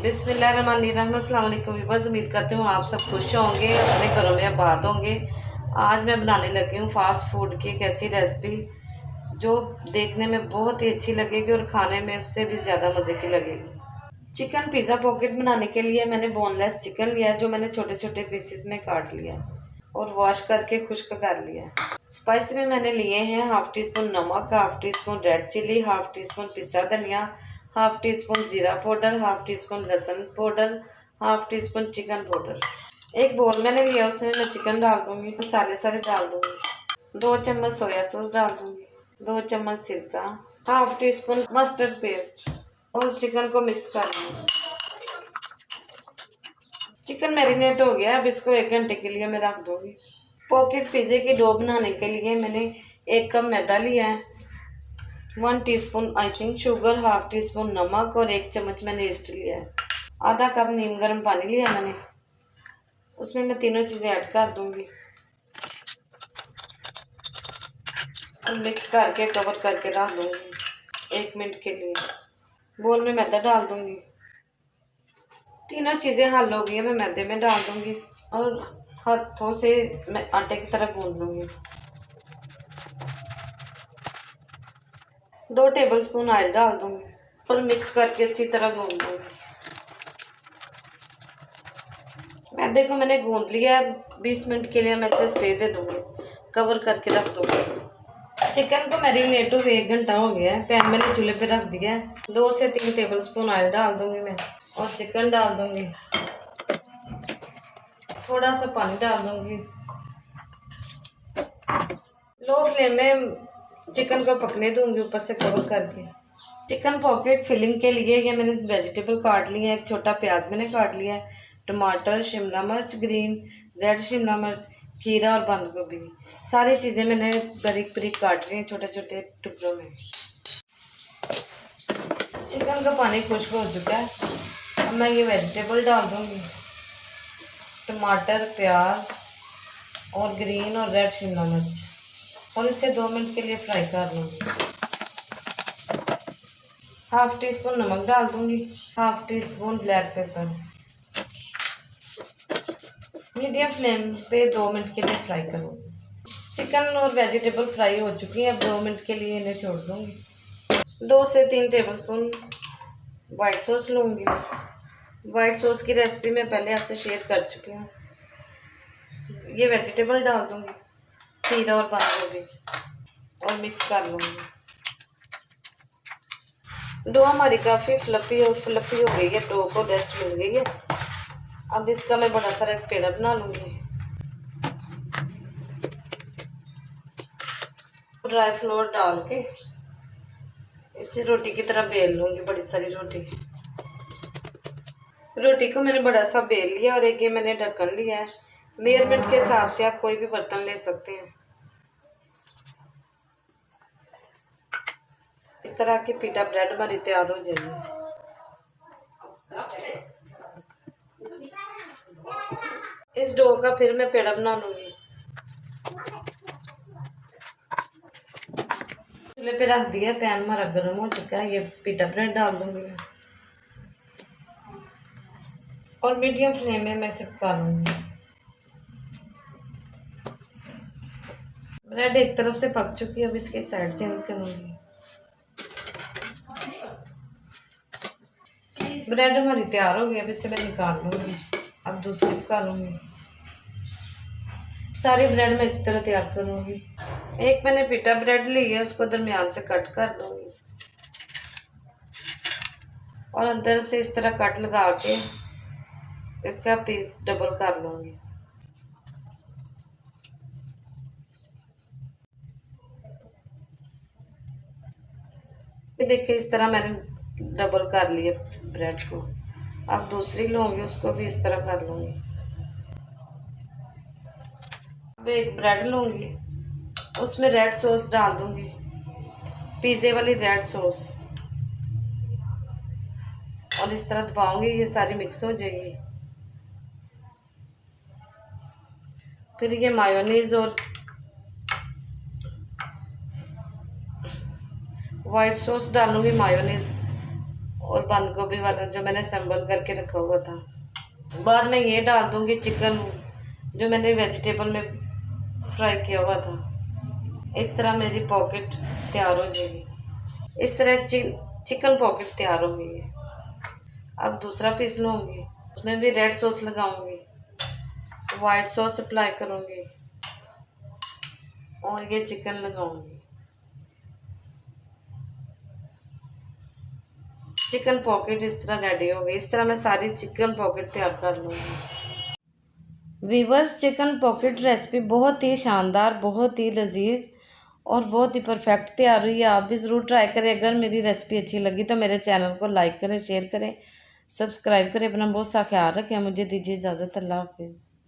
बिस्मिल्लाहिर्रहमानिर्रहीम। अस्सलाम वालेकुम व्यूअर्स, उम्मीद करती हूँ आप सब खुश होंगे, अपने घरों में आबाद होंगे। आज मैं बनाने लगी हूँ फास्ट फूड की एक ऐसी रेसिपी जो देखने में बहुत ही अच्छी लगेगी और खाने में उससे भी ज़्यादा मज़े की लगेगी। चिकन पिज़्ज़ा पॉकेट बनाने के लिए मैंने बोनलेस चिकन लिया, जो मैंने छोटे छोटे पीसेस में काट लिया और वॉश करके खुश्क कर लिया। स्पाइस में मैंने लिए हैं हाफ़ टी स्पून नमक, half teaspoon red chilli, half teaspoon पिसा धनिया, हाफ़ टी स्पून ज़ीरा पाउडर, हाफ़ टी स्पून लहसुन powder, half teaspoon chicken powder. एक बोल मैंने लिया, उसमें मैं चिकन डाल दूँगी, मसाले सारे डाल दूँगी। 2 चम्मच सोया सॉस डाल दूँगी, 2 चम्मच सिरका, half tea spoon mustard paste और चिकन को मिक्स कर लूँगी। चिकन मैरिनेट हो गया, अब इसको 1 घंटे के लिए मैं रख दूँगी। पॉकेट पिज़्ज़े की डो बनाने के लिए मैंने 1 कप मैदा लिया है, 1 teaspoon icing sugar, half teaspoon नमक और 1 चम्मच मैंने ईस्ट लिया है। आधा कप नीम गर्म पानी लिया मैंने, उसमें मैं तीनों चीज़ें ऐड कर दूंगी और मिक्स करके कवर करके रख दूंगी 1 मिनट के लिए। बोल में मैदा डाल दूंगी, तीनों चीज़ें हल हो गई है, मैं मैदे में डाल दूंगी और हाथों से मैं आटे की तरह गूंद लूँगी। 2 टेबलस्पून ऑयल डाल दूंगी और मिक्स करके अच्छी तरह गूंद दूंगी। मैदे को मैंने गूंद लिया है, 20 मिनट के लिए मैं इसे स्टे दे दूंगी, कवर करके रख दूंगी। चिकन को मैरिनेट हुए 1 घंटा हो गया है। पैन मैंने चूल्हे पे रख दिया है, 2 से 3 टेबलस्पून ऑयल डाल दूंगी मैं और चिकन डाल दूंगी, थोड़ा सा पानी डाल दूंगी। लो फ्लेम में चिकन को पकने दूंगी ऊपर से कवर करके। चिकन पॉकेट फिलिंग के लिए ये मैंने वेजिटेबल काट लिए हैं। एक छोटा प्याज मैंने काट लिया है, टमाटर, शिमला मिर्च ग्रीन, रेड शिमला मिर्च, खीरा और बंद गोभी, सारी चीज़ें मैंने बारीक बारीक काट रही हैं छोटे छोटे टुकड़ों में। चिकन का पानी खुश्क हो चुका है, अब मैं ये वेजिटेबल डाल दूँगी, टमाटर, प्याज और ग्रीन और रेड शिमला मिर्च, और इसे 2 मिनट के लिए फ्राई कर लूँगी। हाफ़ टी स्पून नमक डाल दूँगी, half tea spoon black pepper. Medium flame पे 2 मिनट के लिए फ्राई करूँगी। चिकन और वेजिटेबल फ्राई हो चुकी हैं, अब 2 मिनट के लिए इन्हें छोड़ दूँगी। 2 से 3 टेबलस्पून वाइट सॉस लूँगी। वाइट सॉस की रेसिपी मैं पहले आपसे शेयर कर चुकी हूँ। ये वेजिटेबल डाल दूँगी, खीरा और बंद गोभी, और मिक्स कर लूँगी। डो हमारी काफ़ी फ्लफ़ी हो गई है, डो को रेस्ट मिल गई है। अब इसका मैं बड़ा सारा एक पेड़ा बना लूँगी, ड्राई फ्लोर डाल के इसे रोटी की तरह बेल लूँगी, बड़ी सारी रोटी। रोटी को मैंने बड़ा सा बेल लिया और एक ये मैंने ढक्कन लिया है। मेजरमेंट के हिसाब से आप कोई भी बर्तन ले सकते हैं। इस तरह की पीटा ब्रेड हमारी तैयार हो जाएगी। इस डो का फिर मैं पेड़ा बना लूँगी। चूल्हे पे रख दिया, पैन हमारा गर्म हो चुका है, ये पीटा ब्रेड डाल दूँगी मैं और मीडियम फ्लेम में मैं इसे पका लूँगी। ब्रेड एक तरफ से पक चुकी है, अब इसके साइड चेंज करूँगी। ब्रेड हमारी तैयार हो गई, अब इसे मैं निकाल लूँगी, अब दूसरी पका लूँगी। सारी ब्रेड मैं इसी तरह तैयार करूँगी। एक मैंने पिटा ब्रेड ली है, उसको दरमियान से कट कर दूँगी और अंदर से इस तरह कट लगा के इसका पीस डबल कर लूँगी। देखिए इस तरह मैंने डबल कर लिया ब्रेड को। अब दूसरी लूँगी, उसको भी इस तरह कर लूँगी। अब एक ब्रेड लूँगी, उसमें रेड सॉस डाल दूँगी, पिज़्ज़े वाली रेड सॉस, और इस तरह दबाऊँगी, ये सारी मिक्स हो जाएगी। फिर ये मायोनीज़ और वाइट सॉस डालूँगी, मायोनीज़ और बंद गोभी वाला जो मैंने असेंबल करके रखा हुआ था। बाद में ये डाल दूँगी चिकन जो मैंने वेजिटेबल में फ्राई किया हुआ था। इस तरह मेरी पॉकेट तैयार हो जाएगी। इस तरह चिकन पॉकेट तैयार हो गई है। अब दूसरा पीस लूँगी, उसमें भी रेड सॉस लगाऊंगी, वाइट सॉस अप्लाई करूँगी और ये चिकन लगाऊंगी। चिकन पॉकेट इस तरह रेडी हो गई। इस तरह मैं सारी चिकन पॉकेट तैयार कर लूँगी। वीवर्स, चिकन पॉकेट रेसिपी बहुत ही शानदार, बहुत ही लजीज और बहुत ही परफेक्ट तैयार हुई है। आप भी ज़रूर ट्राई करें। अगर मेरी रेसिपी अच्छी लगी तो मेरे चैनल को लाइक करें, शेयर करें, सब्सक्राइब करें। अपना बहुत सा ख्याल रखें। मुझे दीजिए इजाज़त। अल्लाह हाफिज़।